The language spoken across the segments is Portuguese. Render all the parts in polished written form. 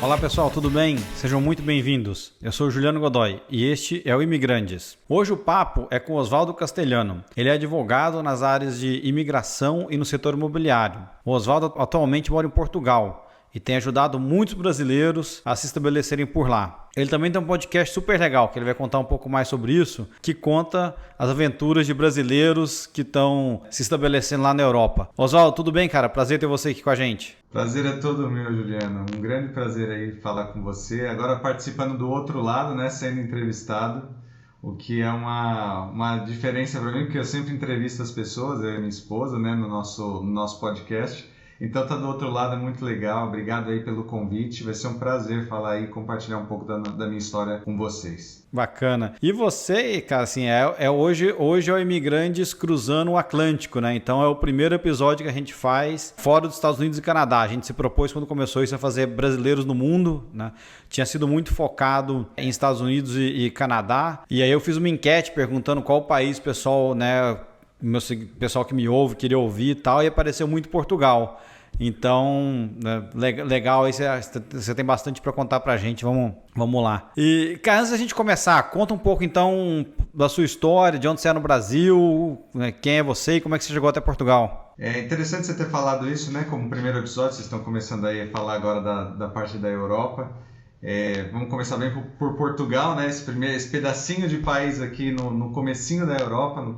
Olá pessoal, tudo bem? Sejam muito bem-vindos. Eu sou Juliano Godoy e este é o Imigrantes. Hoje o papo é com Oswaldo Castelhano. Ele é advogado nas áreas de imigração e no setor imobiliário. O Oswaldo atualmente mora em Portugal e tem ajudado muitos brasileiros a se estabelecerem por lá. Ele também tem um podcast super legal, que ele vai contar um pouco mais sobre isso, que conta as aventuras de brasileiros que estão se estabelecendo lá na Europa. Oswaldo, tudo bem, cara? Prazer ter você aqui com a gente. Prazer é todo meu, Juliano. Um grande prazer aí falar com você. Agora participando do outro lado, né, sendo entrevistado, o que é uma diferença para mim, porque eu sempre entrevisto as pessoas, eu e minha esposa, né, no nosso podcast. Então tá do outro lado, é muito legal. Obrigado aí pelo convite. Vai ser um prazer falar aí e compartilhar um pouco da minha história com vocês. Bacana. E você, cara, assim, hoje é o Imigrantes cruzando o Atlântico, né? Então é o primeiro episódio que a gente faz fora dos Estados Unidos e Canadá. A gente se propôs quando começou isso a fazer brasileiros no mundo, né? Tinha sido muito focado em Estados Unidos e Canadá. E aí eu fiz uma enquete perguntando qual país o pessoal, né, pessoal que me ouve queria ouvir e tal, e apareceu muito Portugal. Então, legal, aí você tem bastante para contar pra gente, vamos lá. E, cara, antes da gente começar, conta um pouco então da sua história, de onde você é no Brasil, né, quem é você e como é que você chegou até Portugal. É interessante você ter falado isso, né? Como primeiro episódio, vocês estão começando aí a falar agora da parte da Europa. Vamos começar bem por Portugal, né? Esse pedacinho de país aqui no comecinho da Europa,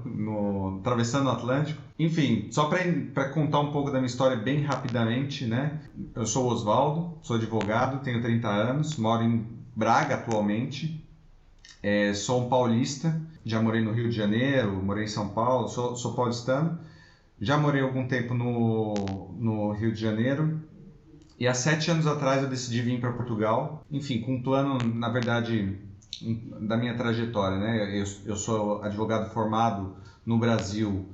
atravessando o Atlântico. Enfim, só para contar um pouco da minha história bem rapidamente, né? Eu sou o Oswaldo, sou advogado, tenho 30 anos, moro em Braga atualmente. Sou um paulista, já morei no Rio de Janeiro, morei em São Paulo, sou paulistano. Já morei algum tempo no Rio de Janeiro. E há 7 anos atrás eu decidi vir para Portugal, enfim, com um plano, na verdade, da minha trajetória, né? Eu sou advogado formado no Brasil,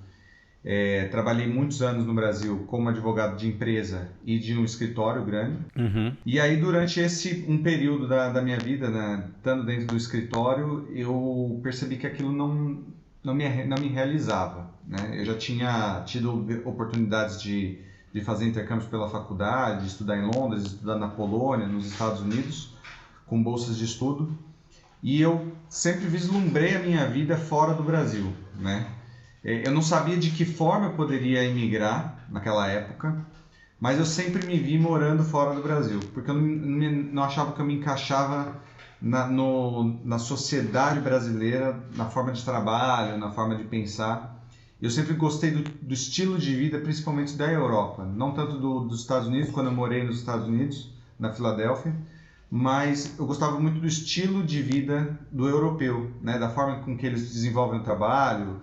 trabalhei muitos anos no Brasil como advogado de empresa e de um escritório grande. Uhum. E aí, durante um período da minha vida, né, estando dentro do escritório, eu percebi que aquilo não me realizava, né? Eu já tinha tido oportunidades de fazer intercâmbios pela faculdade, de estudar em Londres, de estudar na Polônia, nos Estados Unidos, com bolsas de estudo. E eu sempre vislumbrei a minha vida fora do Brasil, né? Eu não sabia de que forma eu poderia emigrar naquela época, mas eu sempre me vi morando fora do Brasil, porque eu não achava que eu me encaixava na sociedade brasileira, na forma de trabalho, na forma de pensar. Eu sempre gostei do estilo de vida, principalmente da Europa. Não tanto dos Estados Unidos, quando eu morei nos Estados Unidos, na Filadélfia, mas eu gostava muito do estilo de vida do europeu, né? Da forma com que eles desenvolvem o trabalho,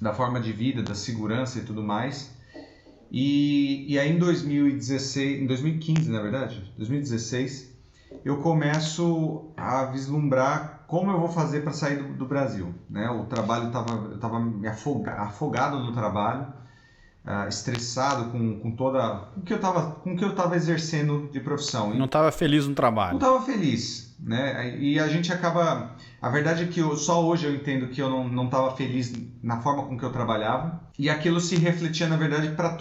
da forma de vida, da segurança e tudo mais. E aí em 2015, na verdade, 2016, eu começo a vislumbrar como eu vou fazer para sair do Brasil, né? O trabalho eu estava afogado no trabalho, estressado com o que eu estava exercendo de profissão. Não estava feliz no trabalho. Não estava feliz, né? E a gente acaba... A verdade é que só hoje eu entendo que eu não estava feliz na forma com que eu trabalhava, e aquilo se refletia, na verdade, para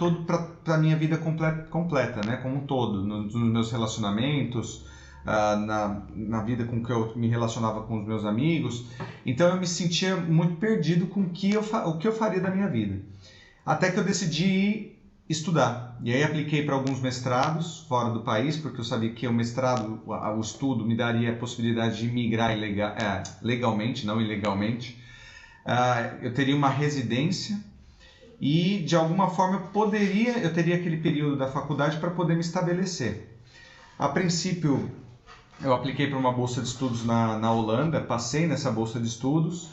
a minha vida completa, né? Como um todo, nos meus relacionamentos, na vida com que eu me relacionava com os meus amigos. Então eu me sentia muito perdido com o que eu faria da minha vida. Até que eu decidi ir estudar. E aí apliquei para alguns mestrados fora do país, porque eu sabia que o mestrado, o estudo, me daria a possibilidade de migrar legalmente, não ilegalmente. Eu teria uma residência e, de alguma forma, eu teria aquele período da faculdade para poder me estabelecer. A princípio, eu apliquei para uma bolsa de estudos na Holanda, passei nessa bolsa de estudos,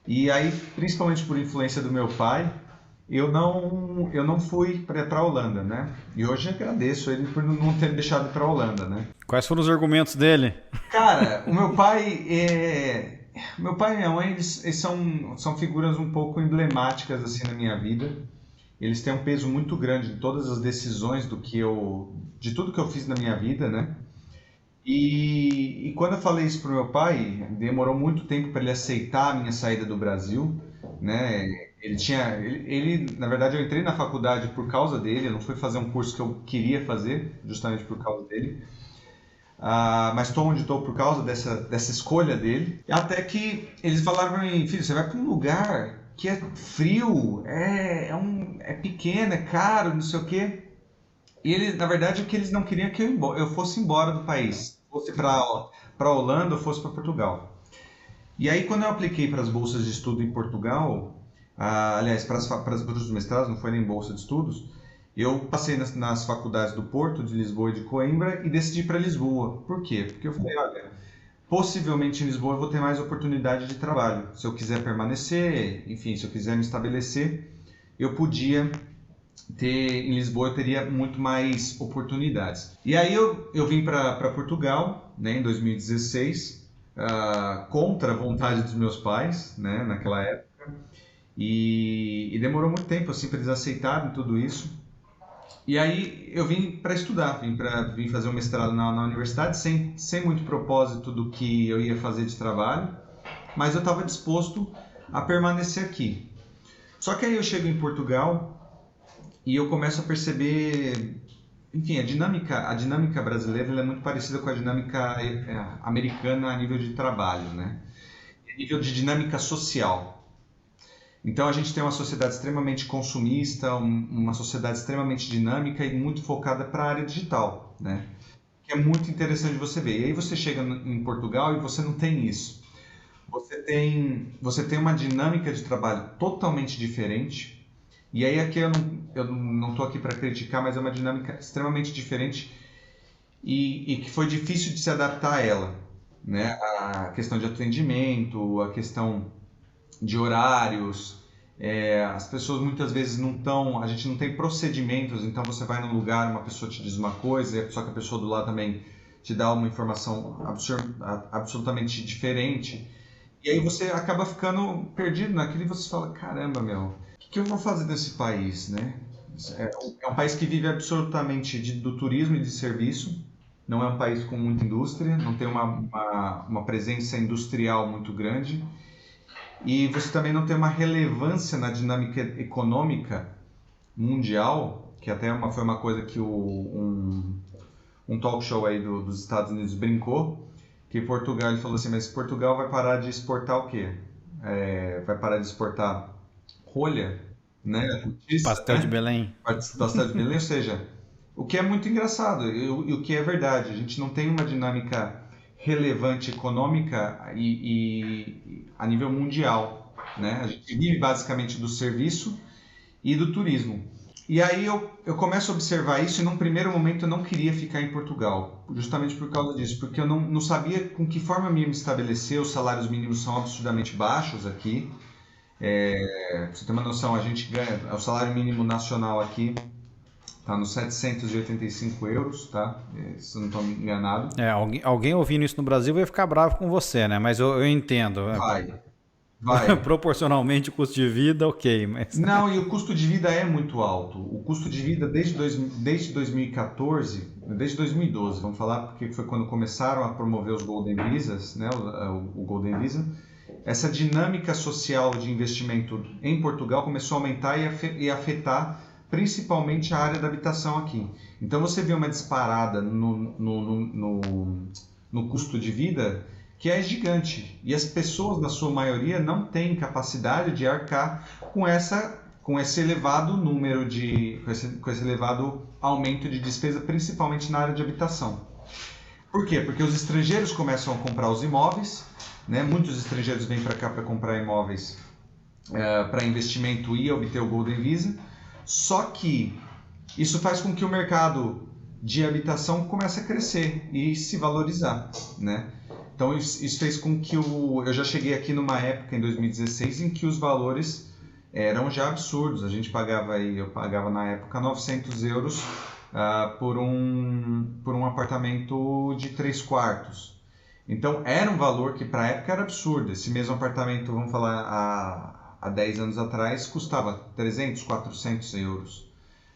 e aí, principalmente por influência do meu pai, eu não fui para a Holanda, né? E hoje agradeço ele por não ter me deixado ir para a Holanda, né? Quais foram os argumentos dele? Cara, o meu pai e minha mãe, eles são figuras um pouco emblemáticas assim na minha vida. Eles têm um peso muito grande em todas as decisões de tudo que eu fiz na minha vida, né? E quando eu falei isso pro meu pai, demorou muito tempo para ele aceitar a minha saída do Brasil, né? Ele, na verdade, eu entrei na faculdade por causa dele, eu não fui fazer um curso que eu queria fazer, justamente por causa dele. mas estou onde estou por causa dessa escolha dele. Até que eles falaram para mim, filho, você vai para um lugar que é frio, é pequeno, é caro, não sei o quê. E eles, na verdade, o que eles não queriam é que eu fosse embora do país, fosse para Holanda ou fosse para Portugal. E aí, quando eu apliquei para as bolsas de estudo em Portugal, aliás, para os mestrados, não foi nem bolsa de estudos, eu passei nas faculdades do Porto, de Lisboa e de Coimbra e decidi ir para Lisboa. Por quê? Porque eu falei, olha, possivelmente em Lisboa eu vou ter mais oportunidade de trabalho. Se eu quiser permanecer, enfim, se eu quiser me estabelecer, eu podia ter, em Lisboa eu teria muito mais oportunidades. E aí eu vim para Portugal, né, em 2016, contra a vontade dos meus pais, né, naquela época, e demorou muito tempo assim para eles aceitarem tudo isso. E aí eu vim para estudar, vim fazer um mestrado na universidade sem muito propósito do que eu ia fazer de trabalho, mas eu estava disposto a permanecer aqui. Só que aí eu chego em Portugal e eu começo a perceber, enfim, a dinâmica brasileira ela é muito parecida com a dinâmica americana a nível de trabalho, né? A nível de dinâmica social. Então a gente tem uma sociedade extremamente consumista, uma sociedade extremamente dinâmica e muito focada para a área digital, né? Que é muito interessante você ver. E aí você chega em Portugal e você não tem isso. Você tem uma dinâmica de trabalho totalmente diferente. E aí aqui eu não estou aqui para criticar, mas é uma dinâmica extremamente diferente e que foi difícil de se adaptar a ela, né? A questão de atendimento, a questão de horários, as pessoas muitas vezes não estão, a gente não tem procedimentos, então você vai num lugar, uma pessoa te diz uma coisa, só que a pessoa do lado também te dá uma informação absolutamente diferente, e aí você acaba ficando perdido naquilo e você fala, caramba, meu, o que eu vou fazer nesse país, né? É um país que vive absolutamente do turismo e de serviço, não é um país com muita indústria, não tem uma presença industrial muito grande, e você também não tem uma relevância na dinâmica econômica mundial, que até foi uma coisa que um talk show aí dos Estados Unidos brincou, que Portugal, ele falou assim, mas Portugal vai parar de exportar o quê? Vai parar de exportar rolha, né? Pastel de Belém. Pastel de Belém, ou seja, o que é muito engraçado e o que é verdade, a gente não tem uma dinâmica relevante econômica e a nível mundial, né? A gente vive basicamente do serviço e do turismo. E aí eu começo a observar isso e num primeiro momento eu não queria ficar em Portugal, justamente por causa disso, porque eu não sabia com que forma eu ia me estabelecer, os salários mínimos são absurdamente baixos aqui. Pra você ter uma noção, a gente ganha, o salário mínimo nacional aqui está nos 785 euros, tá? Se eu não estou enganado. Alguém ouvindo isso no Brasil vai ficar bravo com você, né? Mas eu entendo. Vai. Proporcionalmente o custo de vida, ok. Mas... Não, e o custo de vida é muito alto. O custo de vida desde 2014, desde 2012, vamos falar, porque foi quando começaram a promover os Golden Visas, né? O Golden Visa. Essa dinâmica social de investimento em Portugal começou a aumentar e afetar principalmente a área da habitação aqui. Então você vê uma disparada no custo de vida que é gigante. E as pessoas, na sua maioria, não têm capacidade de arcar com esse elevado número com esse elevado aumento de despesa, principalmente na área de habitação. Por quê? Porque os estrangeiros começam a comprar os imóveis, né? Muitos estrangeiros vêm para cá para comprar imóveis para investimento e obter o Golden Visa. Só que isso faz com que o mercado de habitação comece a crescer e se valorizar, né? Então isso fez com que eu já cheguei aqui numa época, em 2016, em que os valores eram já absurdos. Eu pagava na época 900 euros por um apartamento de 3 quartos. Então era um valor que para a época era absurdo. Esse mesmo apartamento, vamos falar, há 10 anos atrás, custava 300, 400 euros.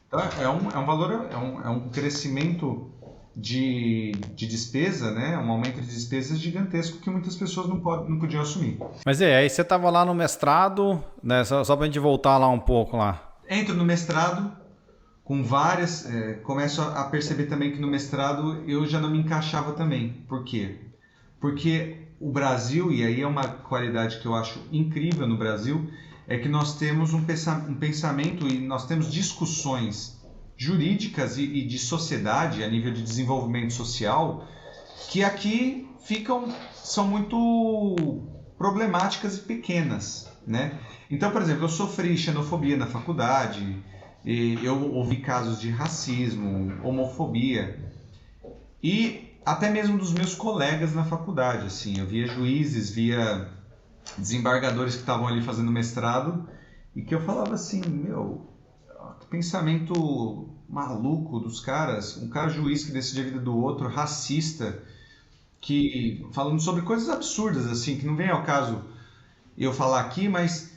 Então é um valor, é um crescimento de despesa, né? Um aumento de despesas gigantesco que muitas pessoas não podiam assumir. Mas aí você estava lá no mestrado, né? Só para a gente voltar lá um pouco lá. Entro no mestrado, com várias, começo a perceber também que no mestrado eu já não me encaixava também. Por quê? Porque o Brasil, e aí é uma qualidade que eu acho incrível no Brasil, é que nós temos um pensamento e nós temos discussões jurídicas e de sociedade, a nível de desenvolvimento social, que aqui são muito problemáticas e pequenas, né? Então, por exemplo, eu sofri xenofobia na faculdade, eu ouvi casos de racismo, homofobia, e até mesmo dos meus colegas na faculdade, assim, eu via juízes, via desembargadores que estavam ali fazendo mestrado, e que eu falava assim, meu, que pensamento maluco dos caras, um cara juiz que decide a vida do outro, racista, que falando sobre coisas absurdas, assim, que não vem ao caso eu falar aqui, mas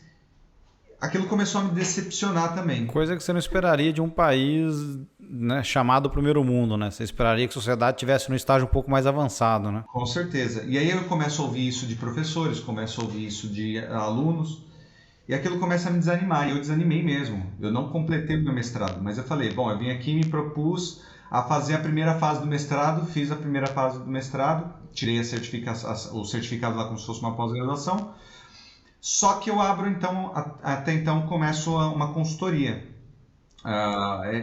aquilo começou a me decepcionar também. Coisa que você não esperaria de um país, né, chamado primeiro mundo, né? Você esperaria que a sociedade estivesse num estágio um pouco mais avançado, né? Com certeza. E aí eu começo a ouvir isso de professores, começo a ouvir isso de alunos, e aquilo começa a me desanimar, e eu desanimei mesmo. Eu não completei o meu mestrado, mas eu falei, bom, eu vim aqui e me propus a fazer a primeira fase do mestrado, fiz a primeira fase do mestrado, tirei o certificado lá como se fosse uma pós-graduação, só que eu abro, então, até então começo uma consultoria.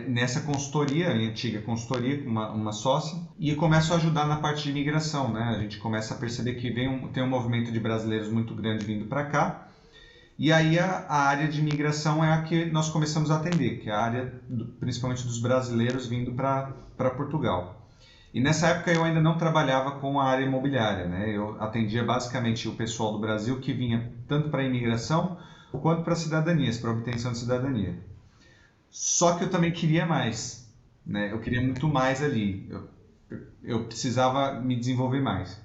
Nessa consultoria, minha antiga consultoria, com uma sócia, e eu começo a ajudar na parte de imigração, né? A gente começa a perceber que tem um movimento de brasileiros muito grande vindo para cá, e aí a área de imigração é a que nós começamos a atender, que é a área principalmente dos brasileiros vindo para Portugal. E nessa época eu ainda não trabalhava com a área imobiliária, né? Eu atendia basicamente o pessoal do Brasil que vinha tanto para a imigração quanto para cidadanias, para obtenção de cidadania. Só que eu também queria mais, né? Eu queria muito mais ali, eu precisava me desenvolver mais.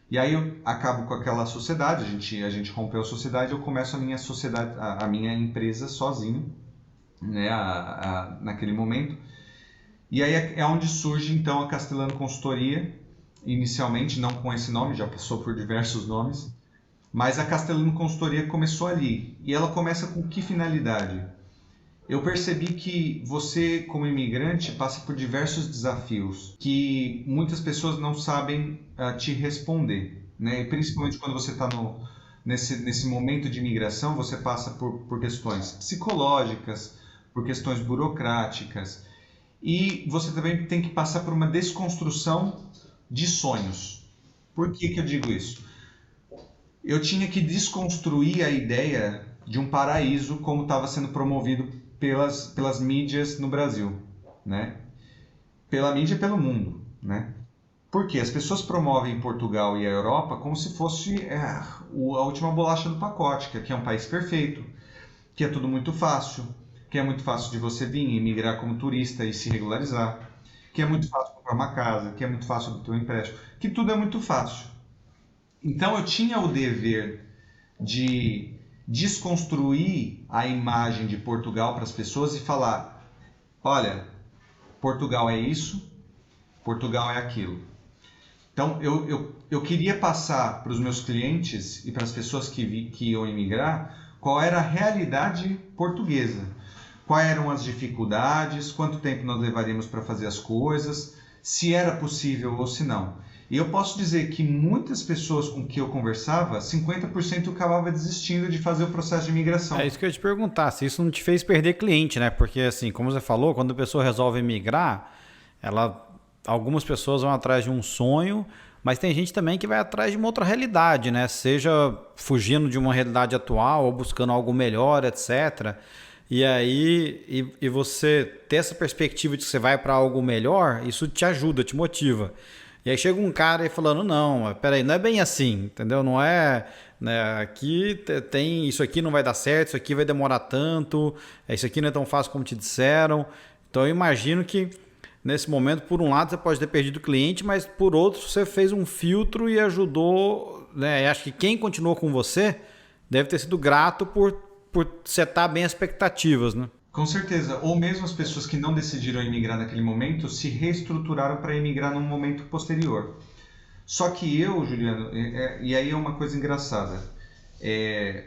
E aí eu acabo com aquela sociedade, a gente rompeu a sociedade, eu começo a minha sociedade, a minha empresa sozinho, né? Naquele momento. E aí é onde surge então a Castelano Consultoria, inicialmente não com esse nome, já passou por diversos nomes, mas a Castelano Consultoria começou ali. E ela começa com que finalidade? Eu percebi que você, como imigrante, passa por diversos desafios que muitas pessoas não sabem te responder, né? E principalmente quando você está nesse momento de imigração, você passa por questões psicológicas, por questões burocráticas, e você também tem que passar por uma desconstrução de sonhos. Por que eu digo isso? Eu tinha que desconstruir a ideia de um paraíso como estava sendo promovido pelas mídias no Brasil, né? Pela mídia e pelo mundo, né? Porque as pessoas promovem Portugal e a Europa como se fosse a última bolacha do pacote, que aqui é um país perfeito, que é tudo muito fácil, que é muito fácil de você vir e migrar como turista e se regularizar, que é muito fácil comprar uma casa, que é muito fácil obter um empréstimo, que tudo é muito fácil. Então eu tinha o dever de desconstruir a imagem de Portugal para as pessoas e falar, olha, Portugal é isso, Portugal é aquilo. Então eu queria passar para os meus clientes e para as pessoas que iam imigrar qual era a realidade portuguesa, quais eram as dificuldades, quanto tempo nós levaríamos para fazer as coisas, se era possível ou se não. E eu posso dizer que muitas pessoas com que eu conversava, 50% acabava desistindo de fazer o processo de imigração. É isso que eu ia te perguntar, se isso não te fez perder cliente, né? Porque assim, como você falou, quando a pessoa resolve migrar, algumas pessoas vão atrás de um sonho, mas tem gente também que vai atrás de uma outra realidade, né? Seja fugindo de uma realidade atual ou buscando algo melhor, etc. E aí, e você ter essa perspectiva de que você vai para algo melhor, isso te ajuda, te motiva. E aí chega um cara aí falando, não, peraí, não é bem assim, entendeu? Não é, né, aqui tem, isso aqui não vai dar certo, isso aqui vai demorar tanto, isso aqui não é tão fácil como te disseram. Então eu imagino que nesse momento, por um lado, você pode ter perdido o cliente, mas por outro, você fez um filtro e ajudou, né? Eu acho que quem continuou com você deve ter sido grato por setar bem as expectativas, né? Com certeza. Ou mesmo as pessoas que não decidiram emigrar naquele momento se reestruturaram para emigrar num momento posterior. Só que eu, Juliano, e aí é uma coisa engraçada,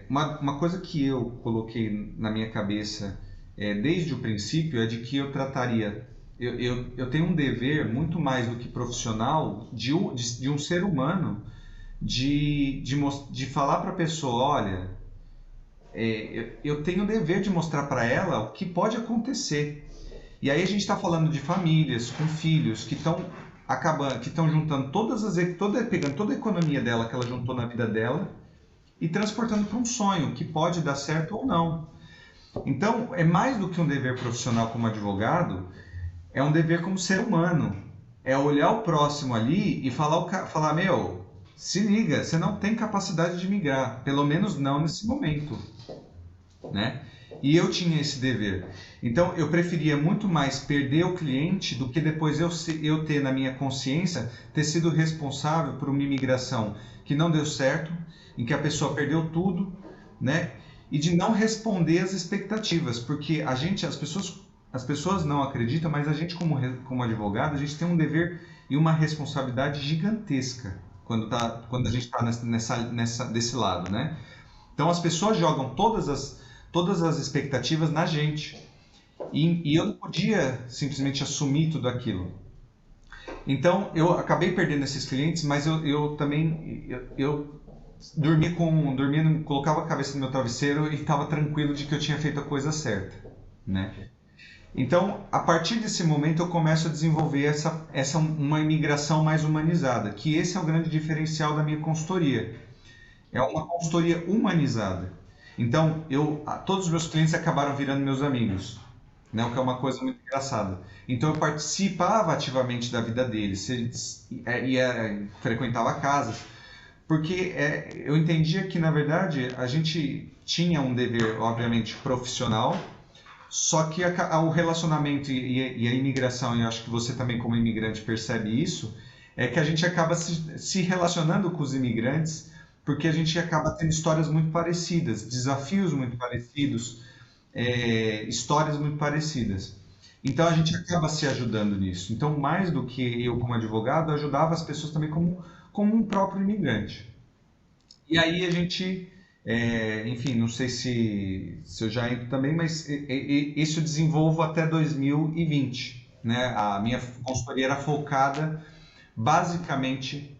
uma coisa que eu coloquei na minha cabeça desde o princípio, é de que eu trataria. Eu tenho um dever muito mais do que profissional de um ser humano de falar para a pessoa: olha, eu tenho o dever de mostrar para ela o que pode acontecer. E aí a gente está falando de famílias com filhos que estão acabando, que estão juntando pegando toda a economia dela que ela juntou na vida dela e transportando para um sonho que pode dar certo ou não. Então, é mais do que um dever profissional como advogado, é um dever como ser humano. É olhar o próximo ali e falar: meu, se liga, você não tem capacidade de migrar, pelo menos não nesse momento, né? E eu tinha esse dever. Então, eu preferia muito mais perder o cliente do que depois eu ter na minha consciência ter sido responsável por uma imigração que não deu certo, em que a pessoa perdeu tudo, né? E de não responder às expectativas, porque as pessoas não acreditam, mas a gente como advogado, a gente tem um dever e uma responsabilidade gigantesca quando a gente está desse lado, né? Então, as pessoas jogam todas as expectativas na gente. E eu não podia simplesmente assumir tudo aquilo. Então, eu acabei perdendo esses clientes, mas eu também dormia, colocava a cabeça no meu travesseiro e estava tranquilo de que eu tinha feito a coisa certa, né? Então, a partir desse momento, eu começo a desenvolver uma imigração mais humanizada, que esse é o grande diferencial da minha consultoria. É uma consultoria humanizada. Então, todos os meus clientes acabaram virando meus amigos, né? O que é uma coisa muito engraçada. Então, eu participava ativamente da vida deles, frequentava casas, porque eu entendia que, na verdade, a gente tinha um dever, obviamente, profissional, só que o relacionamento e a imigração, e eu acho que você também como imigrante percebe isso, é que a gente acaba se relacionando com os imigrantes porque a gente acaba tendo histórias muito parecidas, desafios muito parecidos, histórias muito parecidas. Então a gente acaba se ajudando nisso. Então, mais do que eu como advogado, ajudava as pessoas também como um próprio imigrante. E aí a gente, enfim, não sei se eu já entro também, mas isso eu desenvolvo até 2020, né? A minha consultoria era focada basicamente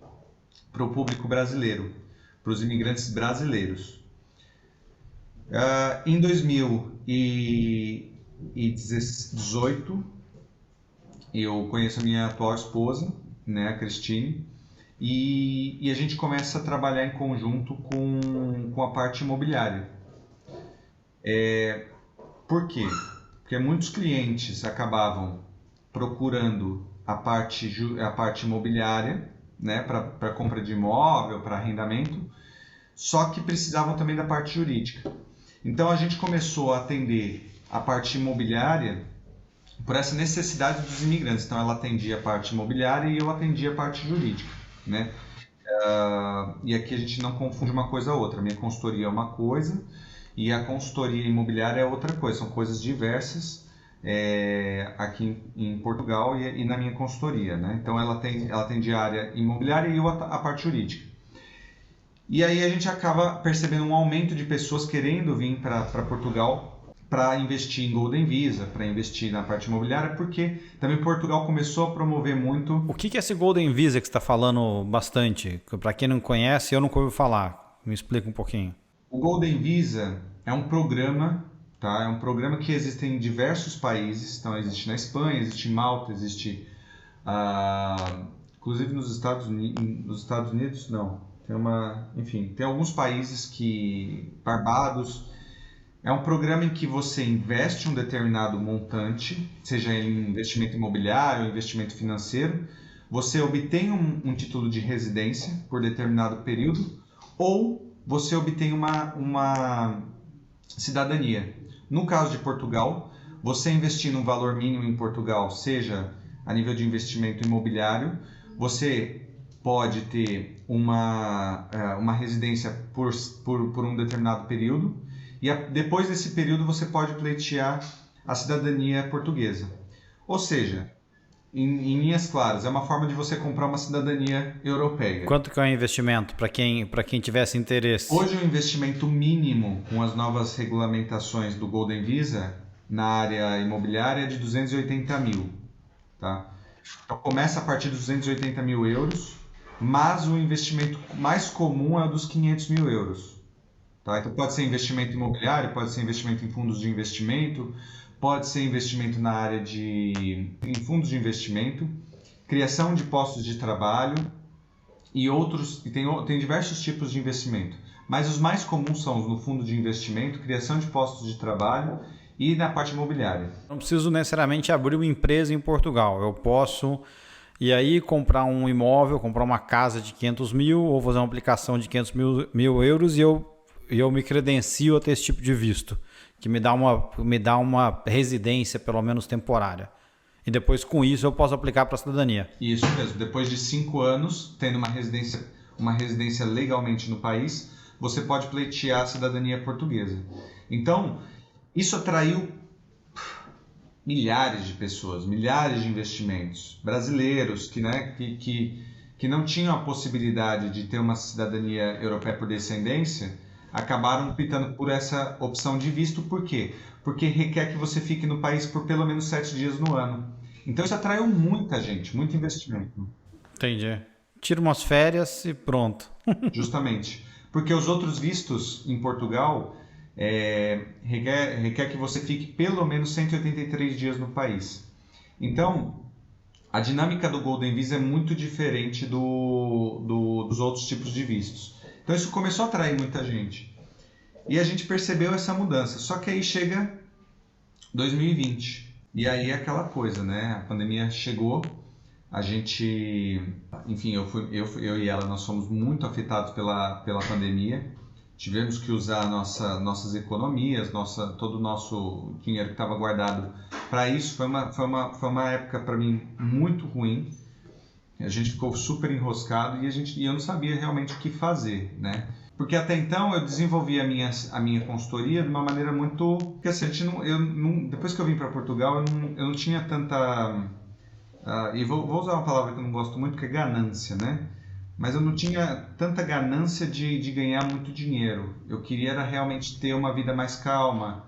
para o público brasileiro, para os imigrantes brasileiros. Em 2018, eu conheço a minha atual esposa, né, a Cristine, e a gente começa a trabalhar em conjunto com a parte imobiliária. Por quê? Porque muitos clientes acabavam procurando a parte imobiliária, né, para compra de imóvel, para arrendamento, só que precisavam também da parte jurídica. Então a gente começou a atender a parte imobiliária por essa necessidade dos imigrantes. Então ela atendia a parte imobiliária e eu atendia a parte jurídica, né? E aqui a gente não confunde uma coisa a outra. A minha consultoria é uma coisa e a consultoria imobiliária é outra coisa. São coisas diversas aqui em Portugal e na minha consultoria, né? Então ela atende a área imobiliária e eu a parte jurídica. E aí a gente acaba percebendo um aumento de pessoas querendo vir para Portugal para investir em Golden Visa, para investir na parte imobiliária, porque também Portugal começou a promover muito... O que é esse Golden Visa que você está falando bastante? Para quem não conhece, eu nunca ouvi falar. Me explica um pouquinho. O Golden Visa é um programa, tá? É um programa que existe em diversos países. Então, existe na Espanha, existe em Malta, existe... inclusive nos Estados Unidos, não. Enfim, tem alguns países que... Barbados... É um programa em que você investe um determinado montante, seja em investimento imobiliário ou investimento financeiro, você obtém um título de residência por determinado período, ou você obtém uma cidadania. No caso de Portugal, você investindo um valor mínimo em Portugal, seja a nível de investimento imobiliário, você pode ter uma residência por um determinado período, e depois desse período você pode pleitear a cidadania portuguesa. Ou seja, em linhas claras, é uma forma de você comprar uma cidadania europeia. Quanto que é o investimento para quem tivesse interesse? Hoje o investimento mínimo com as novas regulamentações do Golden Visa na área imobiliária é de 280 mil, tá? Então começa a partir dos 280 mil euros, mas o investimento mais comum é o dos 500 mil euros. Tá? Então pode ser investimento imobiliário, pode ser investimento em fundos de investimento, pode ser investimento na área em fundos de investimento, criação de postos de trabalho e outros, e tem diversos tipos de investimento. Mas os mais comuns são no fundo de investimento, criação de postos de trabalho e na parte imobiliária. Não preciso necessariamente abrir uma empresa em Portugal. Eu posso ir aí comprar um imóvel, comprar uma casa de 500 mil ou fazer uma aplicação de 500 mil euros e eu me credencio a ter esse tipo de visto, que me dá uma residência, pelo menos temporária. E depois, com isso, eu posso aplicar para a cidadania. Isso mesmo. Depois de 5 anos, tendo uma residência legalmente no país, você pode pleitear a cidadania portuguesa. Então, isso atraiu milhares de pessoas, milhares de investimentos brasileiros que não tinham a possibilidade de ter uma cidadania europeia por descendência, acabaram optando por essa opção de visto. Por quê? Porque requer que você fique no país por pelo menos 7 dias no ano. Então isso atraiu muita gente, muito investimento. Entendi. Tira umas férias e pronto. Justamente. Porque os outros vistos em Portugal requer que você fique pelo menos 183 dias no país. Então, a dinâmica do Golden Visa é muito diferente dos outros tipos de vistos. Então isso começou a atrair muita gente. E a gente percebeu essa mudança. Só que aí chega 2020. E aí é aquela coisa, né? A pandemia chegou, a gente... Enfim, eu e ela, nós fomos muito afetados pela pandemia. Tivemos que usar nossas economias, todo o nosso dinheiro que estava guardado para isso. Foi uma época, para mim, muito ruim. A gente ficou super enroscado e eu não sabia realmente o que fazer, né? Porque até então eu desenvolvi a minha consultoria de uma maneira muito... Porque assim, depois que eu vim para Portugal, eu não tinha tanta... e vou usar uma palavra que eu não gosto muito, que é ganância, né? Mas eu não tinha tanta ganância de ganhar muito dinheiro. Eu queria era realmente ter uma vida mais calma.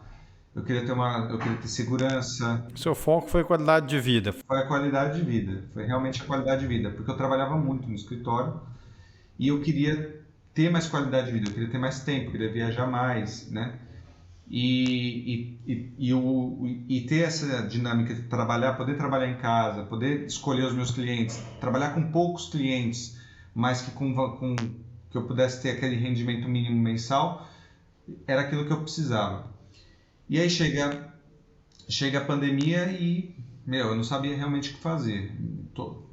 Eu queria ter segurança. Seu foco foi qualidade de vida. Foi a qualidade de vida. Foi realmente a qualidade de vida. Porque eu trabalhava muito no escritório e eu queria ter mais qualidade de vida. Eu queria ter mais tempo, eu queria viajar mais, né? E ter essa dinâmica de poder trabalhar em casa, poder escolher os meus clientes, trabalhar com poucos clientes, mas que eu pudesse ter aquele rendimento mínimo mensal, era aquilo que eu precisava. E aí chega a pandemia e, eu não sabia realmente o que fazer.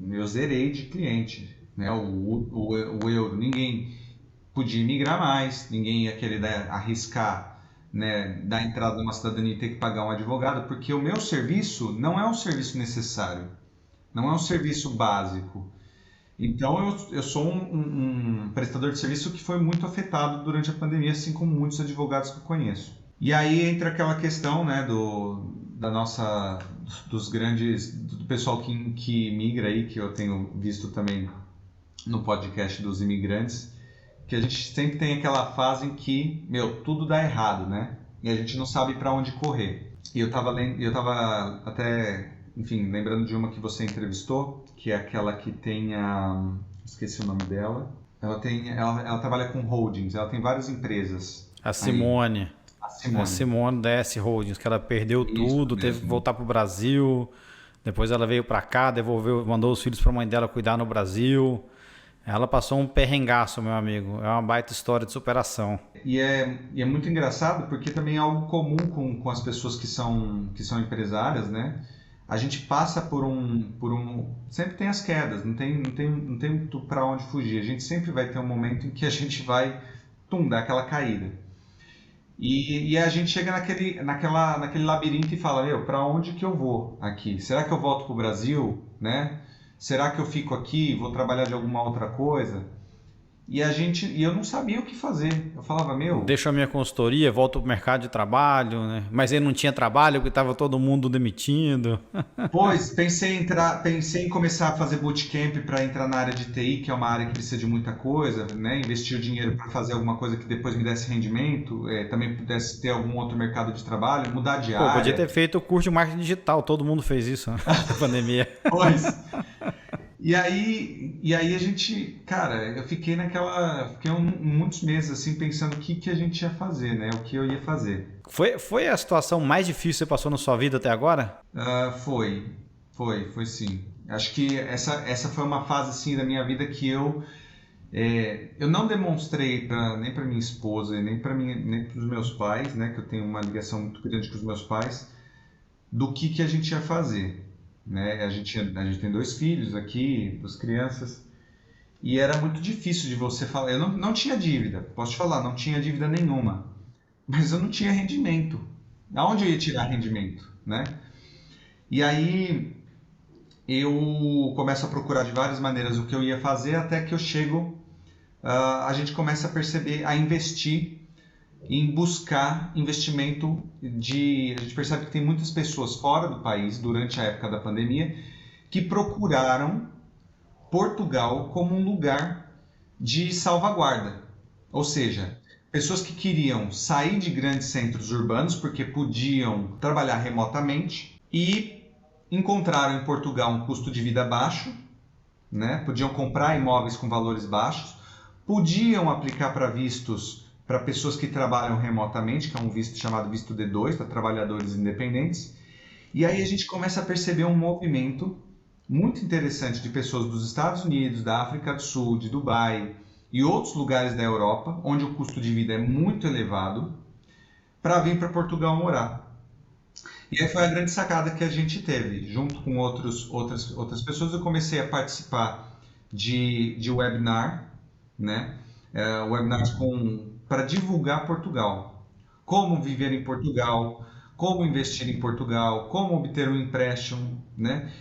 Eu zerei de cliente, né? O euro, ninguém podia migrar mais, ninguém ia querer arriscar, né, dar entrada numa cidadania e ter que pagar um advogado, porque o meu serviço não é um serviço necessário, não é um serviço básico. Então eu sou um prestador de serviço que foi muito afetado durante a pandemia, assim como muitos advogados que eu conheço. E aí entra aquela questão, né, do pessoal que migra aí, que eu tenho visto também no podcast dos imigrantes, que a gente sempre tem aquela fase em que, tudo dá errado, né? E a gente não sabe para onde correr. E eu tava até, enfim, lembrando de uma que você entrevistou, que é aquela que tem esqueci o nome dela. Ela trabalha com holdings, ela tem várias empresas. A Simone. A Simone da S Holdings, que ela perdeu tudo, teve que voltar para o Brasil. Depois ela veio para cá, mandou os filhos para a mãe dela cuidar no Brasil. Ela passou um perrengaço, meu amigo. É uma baita história de superação. E é muito engraçado porque também é algo comum com as pessoas que são empresárias, né? A gente passa por um... Sempre tem as quedas, não tem muito para onde fugir. A gente sempre vai ter um momento em que a gente vai dar aquela caída. E a gente chega naquele labirinto e fala, para onde que eu vou aqui? Será que eu volto para o Brasil, né? Será que eu fico aqui, vou trabalhar de alguma outra coisa? E eu não sabia o que fazer. Eu falava, meu, Deixo a minha consultoria, volto pro mercado de trabalho, né? Mas ele não tinha trabalho porque estava todo mundo demitindo. pois, pensei em começar a fazer bootcamp para entrar na área de TI, que é uma área que precisa de muita coisa, né? Investir o dinheiro para fazer alguma coisa que depois me desse rendimento, também pudesse ter algum outro mercado de trabalho, mudar de Pô, podia ter área. feito o curso de marketing digital, todo mundo fez isso, né? Na pandemia. Pois. E aí a gente, cara, eu fiquei muitos meses assim pensando o que que a gente ia fazer, né? O que eu ia fazer. Foi a situação mais difícil que você passou na sua vida até agora? Foi sim. Acho que essa foi uma fase assim da minha vida que eu não demonstrei nem para minha esposa e nem para os meus pais, né? Que eu tenho uma ligação muito grande com os meus pais, do que a gente ia fazer, né? A gente tem 2 filhos aqui, 2 crianças, e era muito difícil de você falar. Eu não tinha dívida, posso te falar, não tinha dívida nenhuma, mas eu não tinha rendimento. Aonde eu ia tirar rendimento, né? E aí eu começo a procurar de várias maneiras o que eu ia fazer, até que a gente começa a perceber, a investir, em buscar investimento a gente percebe que tem muitas pessoas fora do país durante a época da pandemia que procuraram Portugal como um lugar de salvaguarda. Ou seja, pessoas que queriam sair de grandes centros urbanos porque podiam trabalhar remotamente e encontraram em Portugal um custo de vida baixo, né? Podiam comprar imóveis com valores baixos, podiam aplicar para vistos para pessoas que trabalham remotamente, que é um visto chamado visto D2, para trabalhadores independentes. E aí a gente começa a perceber um movimento muito interessante de pessoas dos Estados Unidos, da África do Sul, de Dubai e outros lugares da Europa, onde o custo de vida é muito elevado, para vir para Portugal morar. E aí foi a grande sacada que a gente teve. Junto com outras pessoas, eu comecei a participar de webinar, né? Webinars para divulgar Portugal. Como viver em Portugal, como investir em Portugal, como obter um empréstimo, né?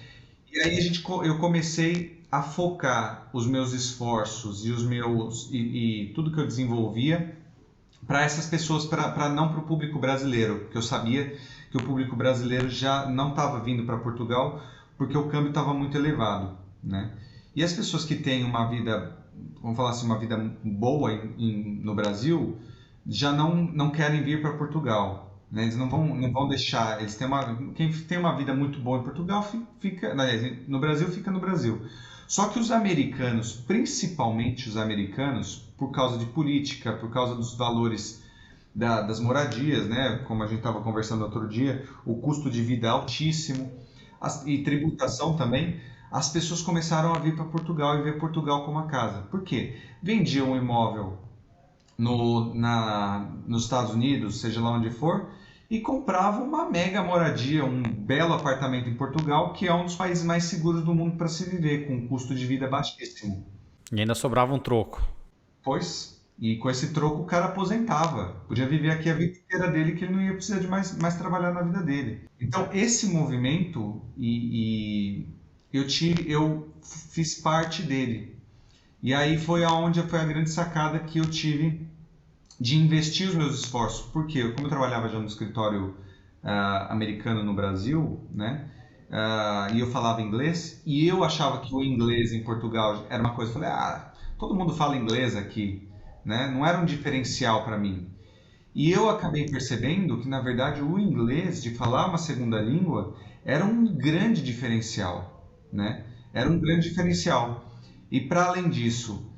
E aí eu comecei a focar os meus esforços e tudo que eu desenvolvia para essas pessoas, não para o público brasileiro, porque eu sabia que o público brasileiro já não estava vindo para Portugal porque o câmbio estava muito elevado, né? E as pessoas que têm uma vida, vamos falar assim, uma vida boa no Brasil, já não querem vir para Portugal, né? Eles não vão deixar, quem tem uma vida muito boa em Portugal fica, no Brasil fica no Brasil. Só que os americanos, principalmente os americanos, por causa de política, por causa dos valores das moradias, né? Como a gente estava conversando outro dia, o custo de vida é altíssimo e tributação também, as pessoas começaram a vir para Portugal e ver Portugal como a casa. Por quê? Vendiam um imóvel nos Estados Unidos, seja lá onde for, e compravam uma mega moradia, um belo apartamento em Portugal, que é um dos países mais seguros do mundo para se viver, com um custo de vida baixíssimo. E ainda sobrava um troco. Pois, e com esse troco o cara aposentava. Podia viver aqui a vida inteira dele, que ele não ia precisar de mais trabalhar na vida dele. Então, esse movimento, eu fiz parte dele. E aí foi a grande sacada que eu tive de investir os meus esforços. Porque como eu trabalhava já no escritório americano no Brasil, né? E eu falava inglês, e eu achava que o inglês em Portugal era uma coisa, eu falei, todo mundo fala inglês aqui, né? Não era um diferencial para mim. E eu acabei percebendo que, na verdade, o inglês, de falar uma segunda língua, era um grande diferencial, né? Era um grande diferencial. E para além disso,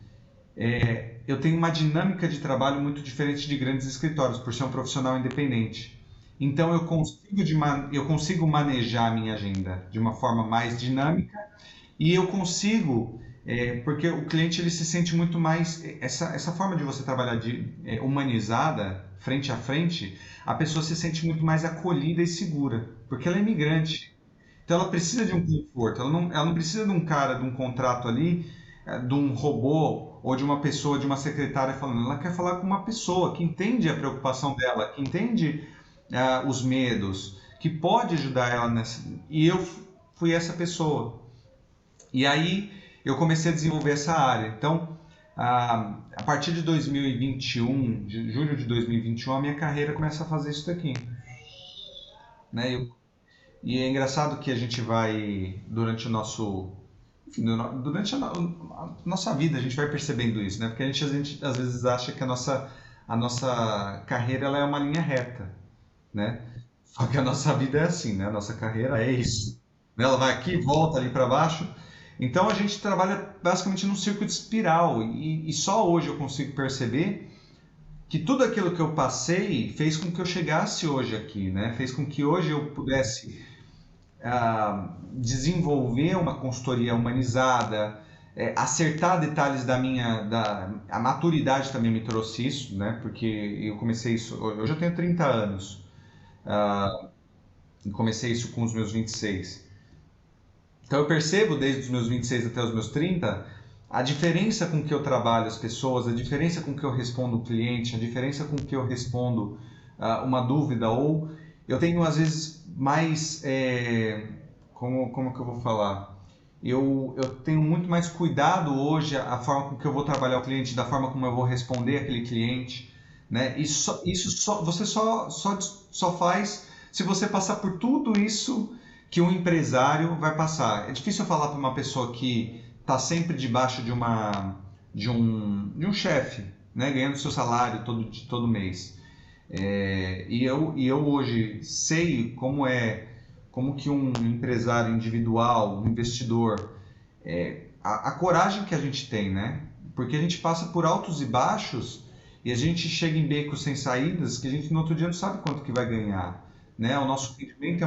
eu tenho uma dinâmica de trabalho muito diferente de grandes escritórios, por ser um profissional independente. Então eu consigo manejar a minha agenda de uma forma mais dinâmica e eu consigo, porque o cliente ele se sente muito mais, essa forma de você trabalhar humanizada, frente a frente, a pessoa se sente muito mais acolhida e segura, porque ela é imigrante. Então ela precisa de um conforto, ela não precisa de um cara, de um contrato ali, de um robô ou de uma pessoa, de uma secretária falando. Ela quer falar com uma pessoa que entende a preocupação dela, que entende os medos, que pode ajudar ela nessa. E eu fui essa pessoa. E aí eu comecei a desenvolver essa área. Então, A partir de 2021, de julho de 2021, a minha carreira começa a fazer isso daqui, né? E é engraçado que a gente vai, durante o nosso, enfim, durante a nossa vida, a gente vai percebendo isso, né? Porque a gente às vezes acha que a nossa carreira ela é uma linha reta, né? Só que a nossa vida é assim, né? A nossa carreira é isso, né? Ela vai aqui, volta ali para baixo. Então a gente trabalha basicamente num círculo de espiral e só hoje eu consigo perceber que tudo aquilo que eu passei fez com que eu chegasse hoje aqui, né? Fez com que hoje eu pudesse desenvolver uma consultoria humanizada, acertar detalhes a maturidade também me trouxe isso, né? Porque eu comecei isso, eu já tenho 30 anos, e comecei isso com os meus 26. Então eu percebo desde os meus 26 até os meus 30 a diferença com que eu trabalho as pessoas, a diferença com que eu respondo o cliente, a diferença com que eu respondo uma dúvida, ou eu tenho às vezes mais, como que eu vou falar? Eu tenho muito mais cuidado hoje a forma com que eu vou trabalhar o cliente, da forma como eu vou responder aquele cliente, né? Você só faz se você passar por tudo isso que um empresário vai passar. É difícil eu falar para uma pessoa que está sempre debaixo de um chefe, né, ganhando seu salário todo mês. E eu hoje sei como que um empresário individual, um investidor, a coragem que a gente tem, né? Porque a gente passa por altos e baixos e a gente chega em becos sem saídas que a gente no outro dia não sabe quanto que vai ganhar, né? O nosso rendimento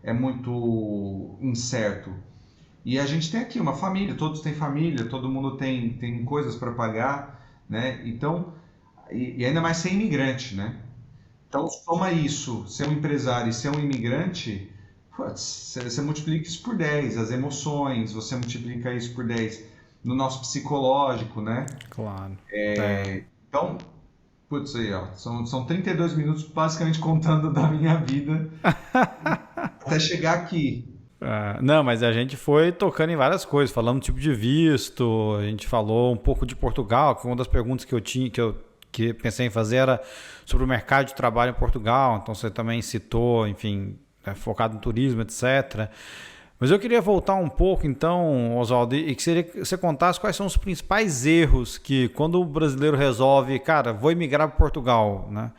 é muito incerto. E a gente tem aqui uma família, todos têm família, todo mundo tem coisas para pagar, né? Então, e ainda mais ser imigrante, né? Então, soma isso, ser um empresário e ser um imigrante, putz, você multiplica isso por 10, as emoções, você multiplica isso por 10 no nosso psicológico, né? Claro. Então, putz, aí, ó, são 32 minutos basicamente contando da minha vida até chegar aqui. Não, mas a gente foi tocando em várias coisas, falando tipo de visto, a gente falou um pouco de Portugal, que uma das perguntas que eu tinha, que pensei em fazer era sobre o mercado de trabalho em Portugal, então você também citou, enfim, focado no turismo, etc. Mas eu queria voltar um pouco, então, Oswaldo, e que você contasse quais são os principais erros que, quando o brasileiro resolve, cara, vou emigrar para Portugal, né?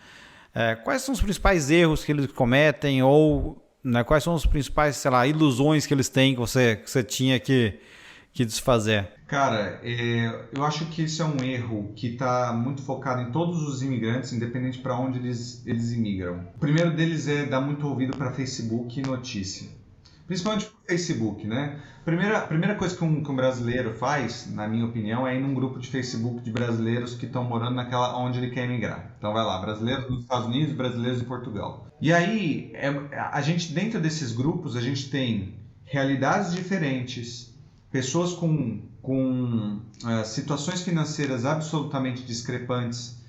Quais são os principais erros que eles cometem ou, né, quais são os principais, sei lá, ilusões que eles têm que você tinha que desfazer? Cara, eu acho que isso é um erro que está muito focado em todos os imigrantes, independente para onde eles imigram. O primeiro deles é dar muito ouvido para Facebook e notícia. Principalmente para o Facebook, né? Primeira coisa que um brasileiro faz, na minha opinião, é ir num grupo de Facebook de brasileiros que estão morando naquela onde ele quer emigrar. Então vai lá, brasileiros nos Estados Unidos, brasileiros em Portugal. E aí, a gente, dentro desses grupos, a gente tem realidades diferentes, pessoas com situações financeiras absolutamente discrepantes,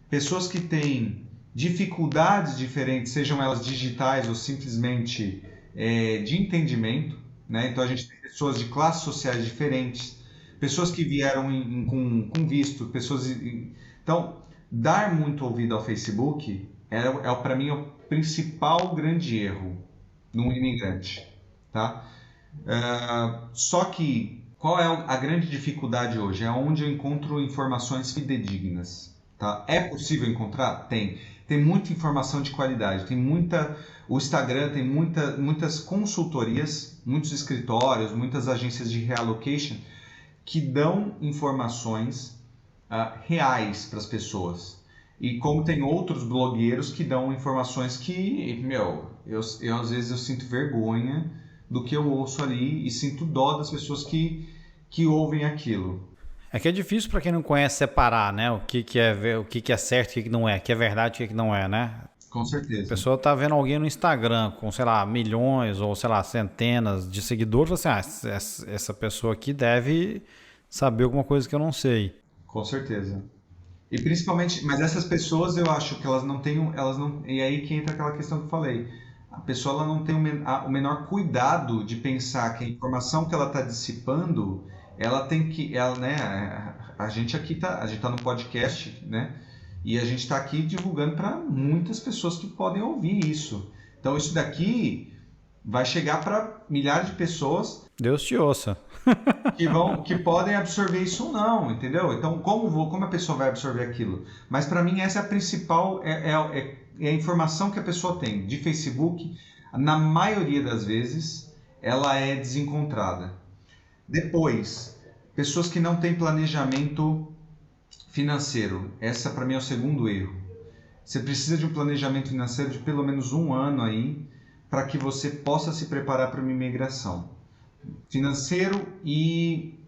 pessoas que têm dificuldades diferentes, sejam elas digitais ou simplesmente de entendimento, né? Então a gente tem pessoas de classes sociais diferentes, pessoas que vieram com visto, Então, dar muito ouvido ao Facebook para mim é o principal grande erro num imigrante, tá? Só que qual é a grande dificuldade hoje? É onde eu encontro informações fidedignas, tá? É possível encontrar? Tem muita informação de qualidade, o Instagram tem muitas consultorias, muitos escritórios, muitas agências de reallocation que dão informações reais para as pessoas. E como tem outros blogueiros que dão informações que, eu às vezes eu sinto vergonha do que eu ouço ali e sinto dó das pessoas que ouvem aquilo. É que é difícil para quem não conhece separar, né? O que é certo, o que não é, o que é verdade, o que não é, né? Com certeza. A pessoa tá vendo alguém no Instagram com, sei lá, milhões ou, sei lá, centenas de seguidores, fala assim, essa pessoa aqui deve saber alguma coisa que eu não sei. Com certeza. E principalmente, mas essas pessoas eu acho que elas não, e aí que entra aquela questão que eu falei. A pessoa ela não tem o menor cuidado de pensar que a informação que ela está dissipando, ela tem que, né, a gente aqui a gente tá no podcast, né? E a gente está aqui divulgando para muitas pessoas que podem ouvir isso. Então isso daqui vai chegar para milhares de pessoas Deus te ouça. que podem absorver isso ou não, entendeu? Então como a pessoa vai absorver aquilo? Mas para mim essa é a principal é a informação que a pessoa tem de Facebook. Na maioria das vezes ela é desencontrada. Depois, pessoas que não têm planejamento financeiro. Essa para mim é o segundo erro. Você precisa de um planejamento financeiro de pelo menos um ano aí para que você possa se preparar para uma imigração. Financeiro e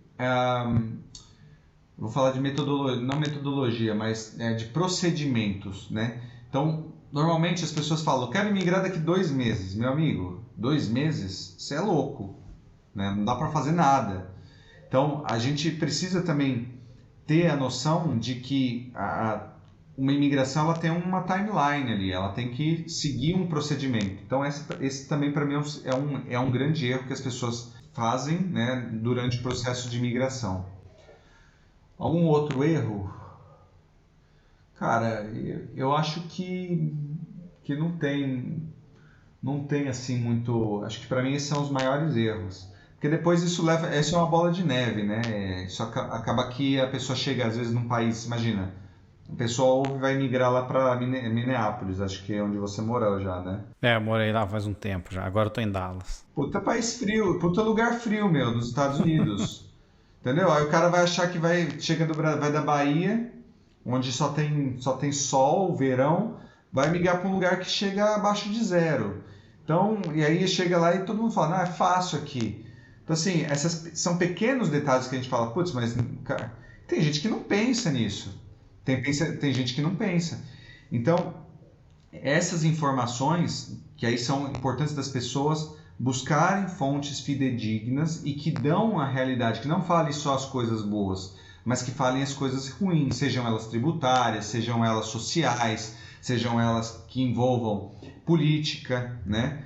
vou falar de metodologia, não metodologia, mas de procedimentos, né? Então, normalmente as pessoas falam, eu quero imigrar daqui 2 meses. Meu amigo, 2 meses? Você é louco, né? Não dá para fazer nada. Então, a gente precisa também ter a noção de que uma imigração ela tem uma timeline ali, ela tem que seguir um procedimento. Então, esse também para mim é um grande erro que as pessoas fazem, né, durante o processo de imigração. Algum outro erro? Cara, eu acho que não tem assim muito. Acho que para mim esses são os maiores erros. Porque depois isso é uma bola de neve, né? Isso acaba que a pessoa chega às vezes num país, imagina, o pessoal vai migrar lá para Minneapolis, acho que é onde você morou já, né? Eu morei lá faz um tempo já. Agora eu tô em Dallas. Puta país frio, puta lugar frio, meu, dos Estados Unidos. Entendeu? Aí o cara vai achar que vai da Bahia, onde só tem sol, verão, vai migrar para um lugar que chega abaixo de zero. Então, e aí chega lá e todo mundo fala, é fácil aqui. Então, assim, esses são pequenos detalhes que a gente fala, putz, mas cara, tem gente que não pensa nisso. Tem gente que não pensa. Então, essas informações, que aí são importantes das pessoas buscarem fontes fidedignas e que dão a realidade, que não falem só as coisas boas, mas que falem as coisas ruins, sejam elas tributárias, sejam elas sociais, sejam elas que envolvam política, né?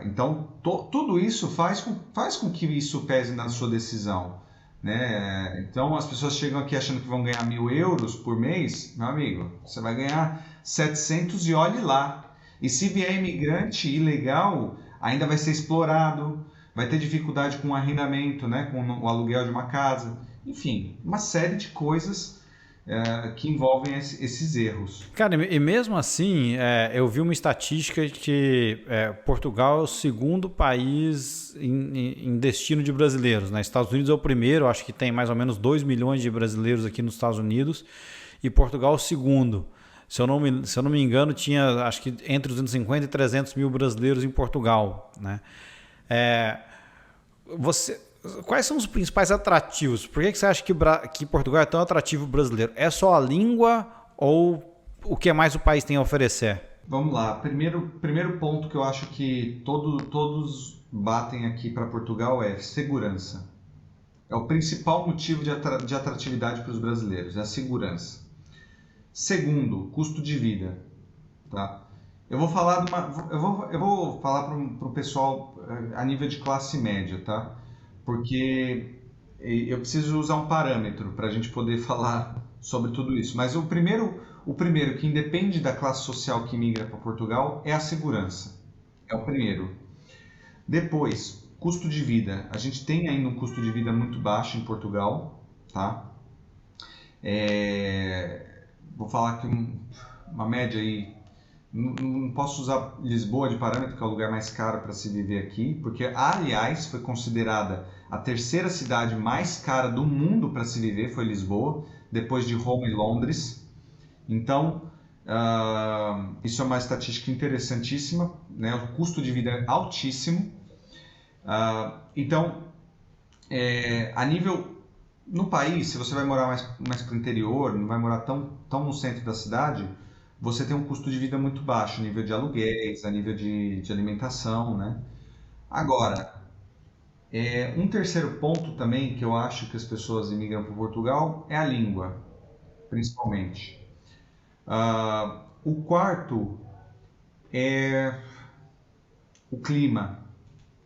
Então, tudo isso faz com que isso pese na sua decisão, né? Então, as pessoas chegam aqui achando que vão ganhar 1.000 euros por mês, meu amigo, você vai ganhar 700 e olhe lá. E se vier imigrante ilegal, ainda vai ser explorado, vai ter dificuldade com o arrendamento, né? Com o aluguel de uma casa, enfim, uma série de coisas que envolvem esses erros. Cara, e mesmo assim, eu vi uma estatística de que Portugal é o segundo país em destino de brasileiros, né? Estados Unidos é o primeiro, acho que tem mais ou menos 2 milhões de brasileiros aqui nos Estados Unidos, e Portugal é o segundo. Se eu não me engano, tinha acho que entre 250 e 300 mil brasileiros em Portugal, né? Quais são os principais atrativos? Por que você acha que Portugal é tão atrativo brasileiro? É só a língua ou o que mais o país tem a oferecer? Vamos lá. Primeiro ponto que eu acho que todos batem aqui para Portugal é segurança. É o principal motivo de atratividade para os brasileiros, é a segurança. Segundo, custo de vida. Tá? Eu vou falar para o pessoal a nível de classe média, tá? Porque eu preciso usar um parâmetro para a gente poder falar sobre tudo isso. Mas o primeiro que independe da classe social que migra para Portugal é a segurança. É o primeiro. Depois, custo de vida. A gente tem ainda um custo de vida muito baixo em Portugal, tá? Vou falar que uma média aí. Não posso usar Lisboa de parâmetro, que é o lugar mais caro para se viver aqui, porque, aliás, foi considerada a terceira cidade mais cara do mundo para se viver, foi Lisboa, depois de Roma e Londres. Então, isso é uma estatística interessantíssima, né? O custo de vida é altíssimo. Então, a nível... No país, se você vai morar mais para o interior, não vai morar tão no centro da cidade, você tem um custo de vida muito baixo, a nível de aluguéis, a nível de alimentação, né? Agora, um terceiro ponto também que eu acho que as pessoas imigram para Portugal é a língua, principalmente. O quarto é o clima,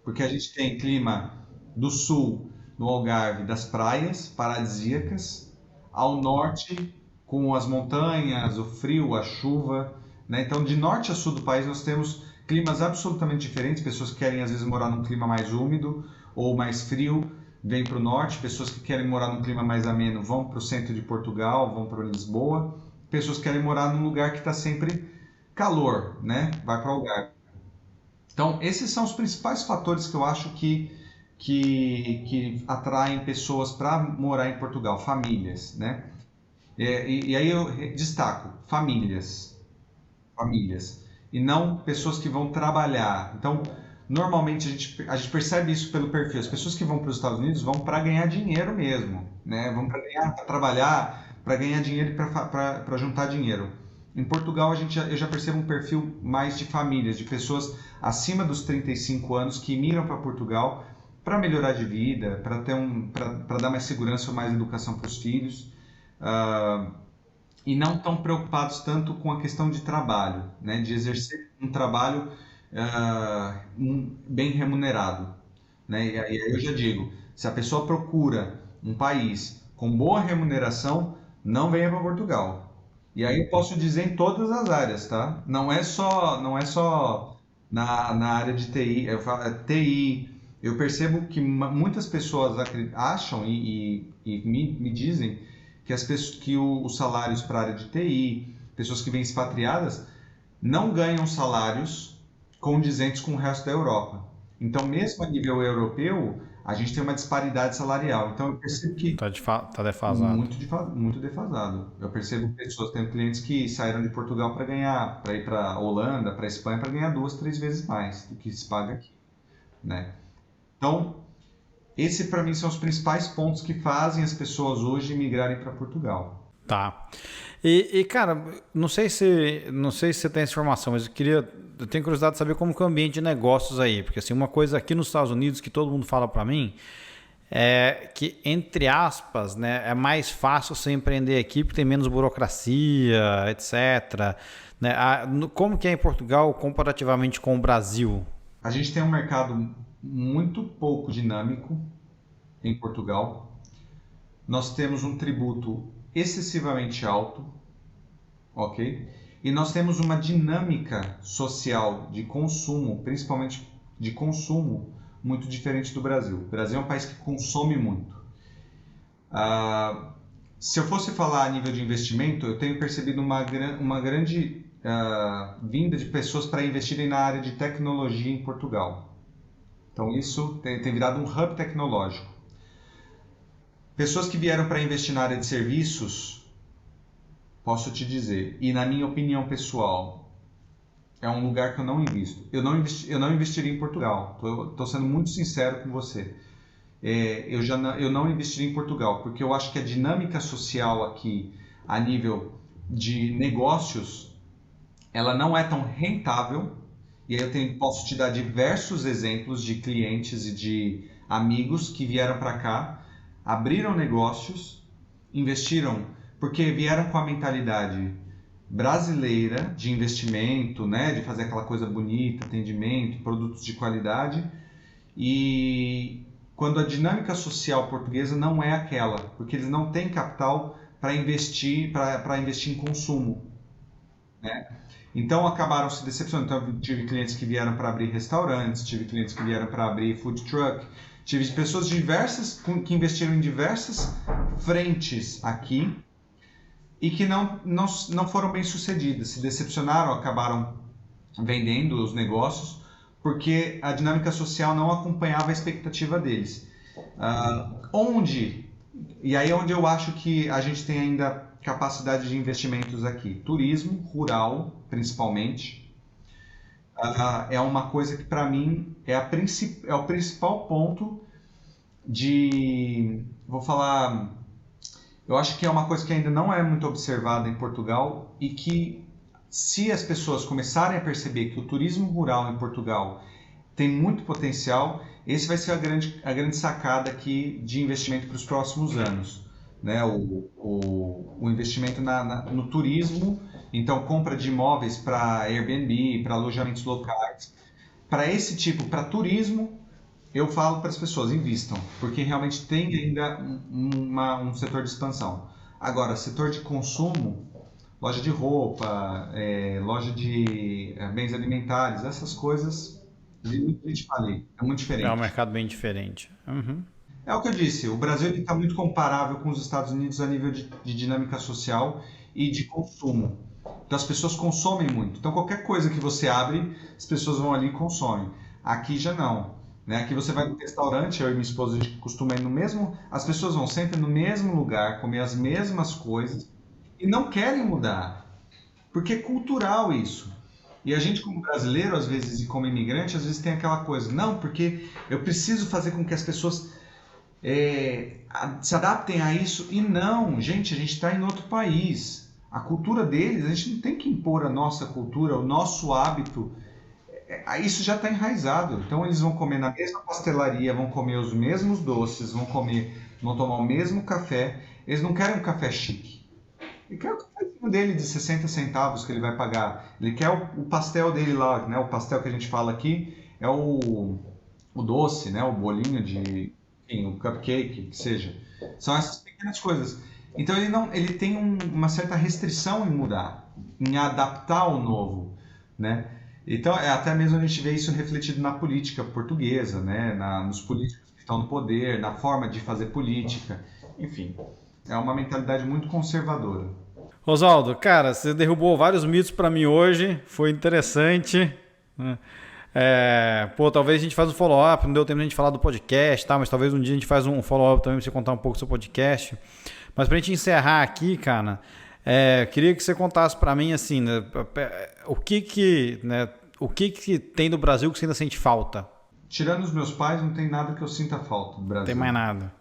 porque a gente tem clima do sul, no Algarve, das praias paradisíacas, ao norte, com as montanhas, o frio, a chuva, né? Então, de norte a sul do país, nós temos climas absolutamente diferentes. Pessoas que querem, às vezes, morar num clima mais úmido ou mais frio, vêm para o norte. Pessoas que querem morar num clima mais ameno vão para o centro de Portugal, vão para Lisboa. Pessoas que querem morar num lugar que está sempre calor, né? Vai para o Algarve. Então, esses são os principais fatores que eu acho que atraem pessoas para morar em Portugal, famílias, né? E aí eu destaco famílias, famílias, e não pessoas que vão trabalhar. Então, normalmente a gente percebe isso pelo perfil. As pessoas que vão para os Estados Unidos vão para ganhar dinheiro mesmo, né? Vão para trabalhar, para ganhar dinheiro e para juntar dinheiro. Em Portugal, eu já percebo um perfil mais de famílias, de pessoas acima dos 35 anos que migram para Portugal para melhorar de vida, para dar mais segurança ou mais educação para os filhos, e não tão preocupados tanto com a questão de trabalho, né, de exercer um trabalho bem remunerado, né? E aí eu já digo, se a pessoa procura um país com boa remuneração, não venha para Portugal. E aí eu posso dizer em todas as áreas, tá? Não é só na área de TI, TI. Eu percebo que muitas pessoas acham e me dizem que os salários para a área de TI, pessoas que vêm expatriadas, não ganham salários condizentes com o resto da Europa. Então, mesmo a nível europeu, a gente tem uma disparidade salarial. Então, eu percebo que Tá defasado. muito defasado. Eu percebo pessoas, tenho clientes que saíram de Portugal para ir para Holanda, para Espanha, para ganhar 2, 3 vezes mais do que se paga aqui, né? Então, esse para mim são os principais pontos que fazem as pessoas hoje migrarem para Portugal. Tá. Cara, não sei se você tem essa informação, mas eu tenho curiosidade de saber como que é o ambiente de negócios aí, porque assim, uma coisa aqui nos Estados Unidos que todo mundo fala para mim é que, entre aspas, né, é mais fácil você empreender aqui porque tem menos burocracia, etc. Né? Como que é em Portugal comparativamente com o Brasil? A gente tem um mercado muito pouco dinâmico em Portugal. Nós temos um tributo excessivamente alto, ok? E nós temos uma dinâmica social de consumo, principalmente de consumo, muito diferente do Brasil. O Brasil é um país que consome muito. Se eu fosse falar a nível de investimento, eu tenho percebido uma grande vinda de pessoas para investirem na área de tecnologia em Portugal. Então isso tem virado um hub tecnológico. Pessoas que vieram para investir na área de serviços, posso te dizer, e na minha opinião pessoal, é um lugar que eu não invisto. Eu não investiria em Portugal. Estou sendo muito sincero com você. Eu não investiria em Portugal, porque eu acho que a dinâmica social aqui, a nível de negócios, ela não é tão rentável. E aí posso te dar diversos exemplos de clientes e de amigos que vieram para cá, abriram negócios, investiram, porque vieram com a mentalidade brasileira de investimento, né, de fazer aquela coisa bonita, atendimento, produtos de qualidade, e quando a dinâmica social portuguesa não é aquela, porque eles não têm capital para investir em consumo, né? Então acabaram se decepcionando. Então, tive clientes que vieram para abrir restaurantes, tive clientes que vieram para abrir food truck, tive pessoas diversas que investiram em diversas frentes aqui e que não foram bem sucedidas, se decepcionaram, acabaram vendendo os negócios porque a dinâmica social não acompanhava a expectativa deles. E aí é onde eu acho que a gente tem ainda capacidade de investimentos aqui. Turismo rural, principalmente, é uma coisa que para mim é o principal ponto vou falar, eu acho que é uma coisa que ainda não é muito observada em Portugal e que, se as pessoas começarem a perceber que o turismo rural em Portugal tem muito potencial, esse vai ser a grande sacada aqui de investimento para os próximos anos, né? O investimento no turismo, então compra de imóveis para Airbnb, para alojamentos locais, para turismo eu falo para as pessoas, invistam, porque realmente tem ainda um setor de expansão. Agora, setor de consumo, loja de roupa, loja de bens alimentares, essas coisas, a gente falei, é muito É um diferente. mercado bem diferente. Uhum. É o que eu disse, o Brasil está muito comparável com os Estados Unidos a nível de dinâmica social e de consumo. Então as pessoas consomem muito. Então qualquer coisa que você abre, as pessoas vão ali e consomem. Aqui já não. Né? Aqui você vai no restaurante, eu e minha esposa a gente costuma ir no mesmo. As pessoas vão sempre no mesmo lugar, comer as mesmas coisas e não querem mudar. Porque é cultural isso. E a gente, como brasileiro, às vezes, e como imigrante, às vezes tem aquela coisa, não, porque eu preciso fazer com que as pessoas se adaptem a isso. E não, gente, a gente está em outro país. A cultura deles, a gente não tem que impor a nossa cultura, o nosso hábito. Isso já está enraizado. Então eles vão comer na mesma pastelaria, vão comer os mesmos doces, vão tomar o mesmo café. Eles não querem um café chique. Ele quer o cafezinho dele de 60 centavos que ele vai pagar. Ele quer o pastel dele lá, né? O pastel que a gente fala aqui é o doce, né? O bolinho de, enfim, o cupcake, que seja. São essas pequenas coisas. Então ele tem uma certa restrição em mudar, em adaptar ao novo, né? Então até mesmo a gente vê isso refletido na política portuguesa, né? Nos políticos que estão no poder, na forma de fazer política, enfim, é uma mentalidade muito conservadora. Oswaldo, cara, você derrubou vários mitos para mim hoje, foi interessante, né? Pô, talvez a gente faça um follow-up, não deu tempo de a gente falar do podcast, tá? Mas talvez um dia a gente faz um follow-up também para você contar um pouco do seu podcast. Mas pra gente encerrar aqui, cara, queria que você contasse para mim, assim, né, o que tem do Brasil que você ainda sente falta? Tirando os meus pais, não tem nada que eu sinta falta do Não tem Brasil. mais nada.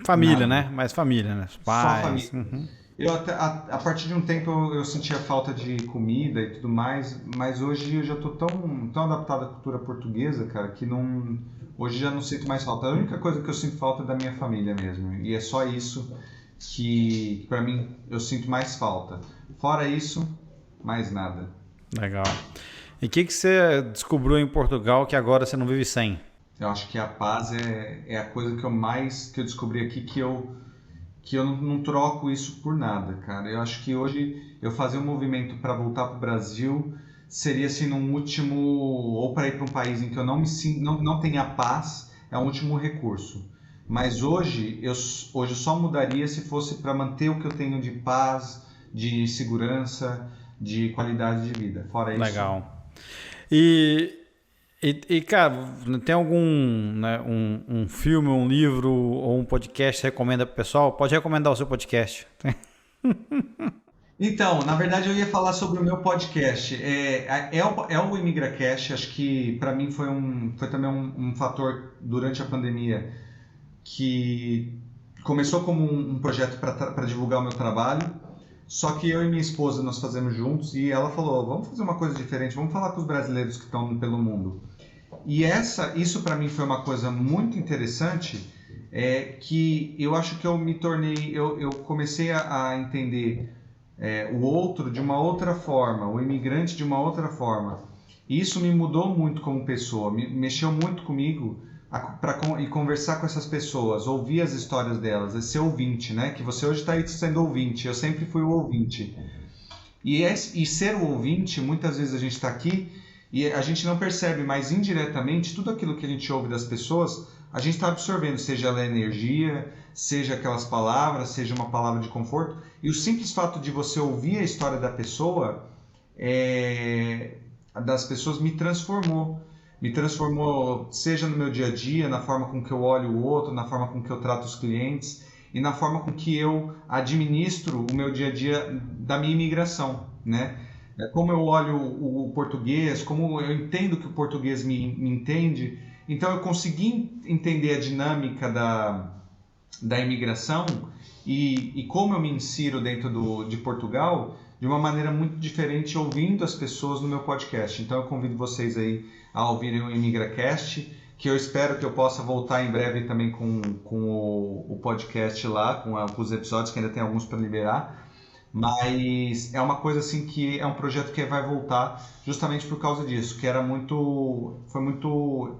Família, Nada. né? Mais família, né? Os Só pais. família. Uhum. Eu a partir de um tempo eu sentia falta de comida e tudo mais, mas hoje eu já tô tão adaptado à cultura portuguesa, cara, que não, hoje já não sinto mais falta. A única coisa que eu sinto falta é da minha família mesmo, e é só isso que para mim eu sinto mais falta. Fora isso, mais nada. Legal. E o que você descobriu em Portugal que agora você não vive sem? Eu acho que a paz é a coisa que eu descobri aqui que eu não troco isso por nada, cara. Eu acho que hoje eu fazer um movimento para voltar para o Brasil seria assim num último, ou para ir para um país em que eu não me sinto, não tenha paz, é um último recurso. Mas hoje eu só mudaria se fosse para manter o que eu tenho de paz, de segurança, de qualidade de vida. Fora isso, Legal. Cara, tem algum, né, um filme, um livro ou um podcast que você recomenda pro pessoal? Pode recomendar o seu podcast. então, na verdade eu ia falar sobre o meu podcast. É o ImigraCast, acho que para mim foi também um fator durante a pandemia que começou como um projeto para divulgar o meu trabalho, só que eu e minha esposa nós fazemos juntos e ela falou, vamos fazer uma coisa diferente, vamos falar com os brasileiros que estão pelo mundo. E isso para mim foi uma coisa muito interessante, que eu acho que eu comecei a entender o outro de uma outra forma, o imigrante de uma outra forma. E isso me mudou muito como pessoa, mexeu muito comigo e conversar com essas pessoas, ouvir as histórias delas, ser ouvinte, né? Que você hoje está aí sendo ouvinte, eu sempre fui o ouvinte. E ser o ouvinte, muitas vezes a gente está aqui e a gente não percebe, mas indiretamente, tudo aquilo que a gente ouve das pessoas, a gente está absorvendo, seja ela energia, seja aquelas palavras, seja uma palavra de conforto. E o simples fato de você ouvir a história da pessoa, das pessoas, me transformou. Me transformou, seja no meu dia a dia, na forma com que eu olho o outro, na forma com que eu trato os clientes e na forma com que eu administro o meu dia a dia da minha imigração, né? Como eu olho o português, como eu entendo que o português me entende, então eu consegui entender a dinâmica da imigração e como eu me insiro dentro de Portugal de uma maneira muito diferente, ouvindo as pessoas no meu podcast. Então eu convido vocês aí a ouvirem o ImigraCast, que eu espero que eu possa voltar em breve também com o podcast lá, com os episódios, que ainda tem alguns para liberar. Mas é uma coisa assim que é um projeto que vai voltar justamente por causa disso, que foi muito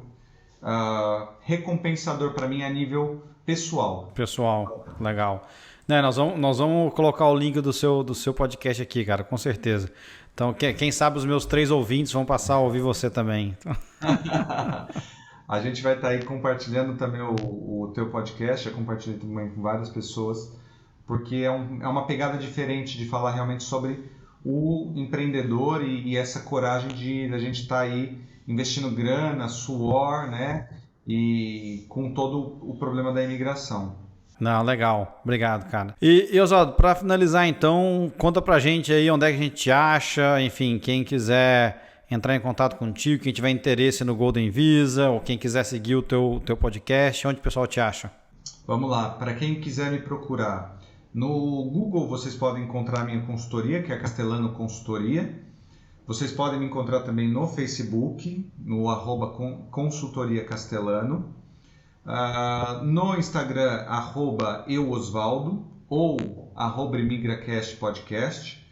recompensador para mim a nível pessoal. Pessoal, legal. Né, nós vamos colocar o link do seu podcast aqui, cara, com certeza. Então, quem sabe os meus 3 ouvintes vão passar a ouvir você também. A gente vai estar aí compartilhando também o teu podcast, eu compartilhei também com várias pessoas, porque é uma pegada diferente de falar realmente sobre o empreendedor e essa coragem de a gente estar aí investindo grana, suor, né? E com todo o problema da imigração. Não, legal. Obrigado, cara. E Oswaldo, para finalizar então, conta pra gente aí onde é que a gente te acha, enfim, quem quiser entrar em contato contigo, quem tiver interesse no Golden Visa, ou quem quiser seguir o teu podcast, onde o pessoal te acha? Vamos lá, para quem quiser me procurar, no Google vocês podem encontrar a minha consultoria, que é a Castelano Consultoria. Vocês podem me encontrar também no Facebook, no @consultoria Castelano. No Instagram, @euosvaldo ou @imigracast podcast.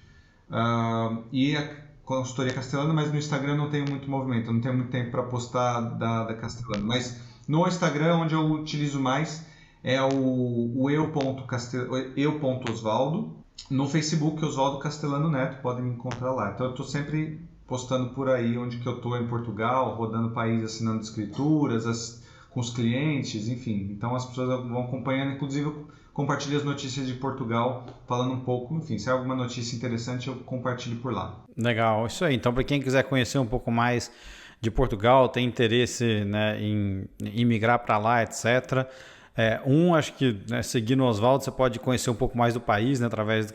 E a consultoria Castelano, mas no Instagram não tenho muito movimento, eu não tenho muito tempo para postar da Castelano. Mas no Instagram, onde eu utilizo mais, é o eu.osvaldo. No Facebook, Oswaldo Castelano Neto, podem me encontrar lá. Então eu estou sempre postando por aí onde que eu estou em Portugal, rodando o país, assinando escrituras, com os clientes, enfim. Então as pessoas vão acompanhando, inclusive eu compartilho as notícias de Portugal, falando um pouco, enfim, se há alguma notícia interessante eu compartilho por lá. Legal, isso aí. Então para quem quiser conhecer um pouco mais de Portugal, tem interesse, né, em migrar para lá, etc., acho que, né, seguindo o Oswaldo, você pode conhecer um pouco mais do país, né, através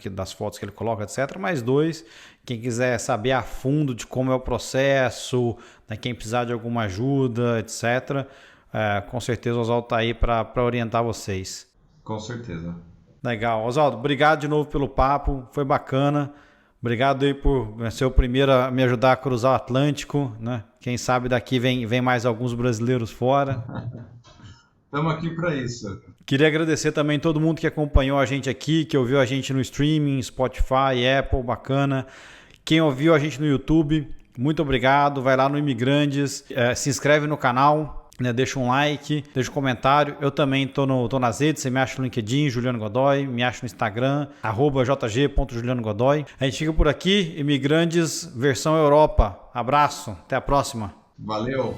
das fotos que ele coloca, etc. Mas 2, quem quiser saber a fundo de como é o processo, né, quem precisar de alguma ajuda, etc., com certeza o Oswaldo está aí para orientar vocês. Com certeza. Legal. Oswaldo, obrigado de novo pelo papo, foi bacana. Obrigado aí por ser o primeiro a me ajudar a cruzar o Atlântico, né? Quem sabe daqui vem mais alguns brasileiros fora. Estamos aqui para isso. Queria agradecer também todo mundo que acompanhou a gente aqui, que ouviu a gente no streaming, Spotify, Apple, bacana. Quem ouviu a gente no YouTube, muito obrigado. Vai lá no Imigrantes, se inscreve no canal, né, deixa um like, deixa um comentário. Eu também tô nas redes, você me acha no LinkedIn, Juliano Godoy, me acha no Instagram, @jg.julianogodoy. A gente fica por aqui, Imigrantes versão Europa. Abraço, até a próxima. Valeu!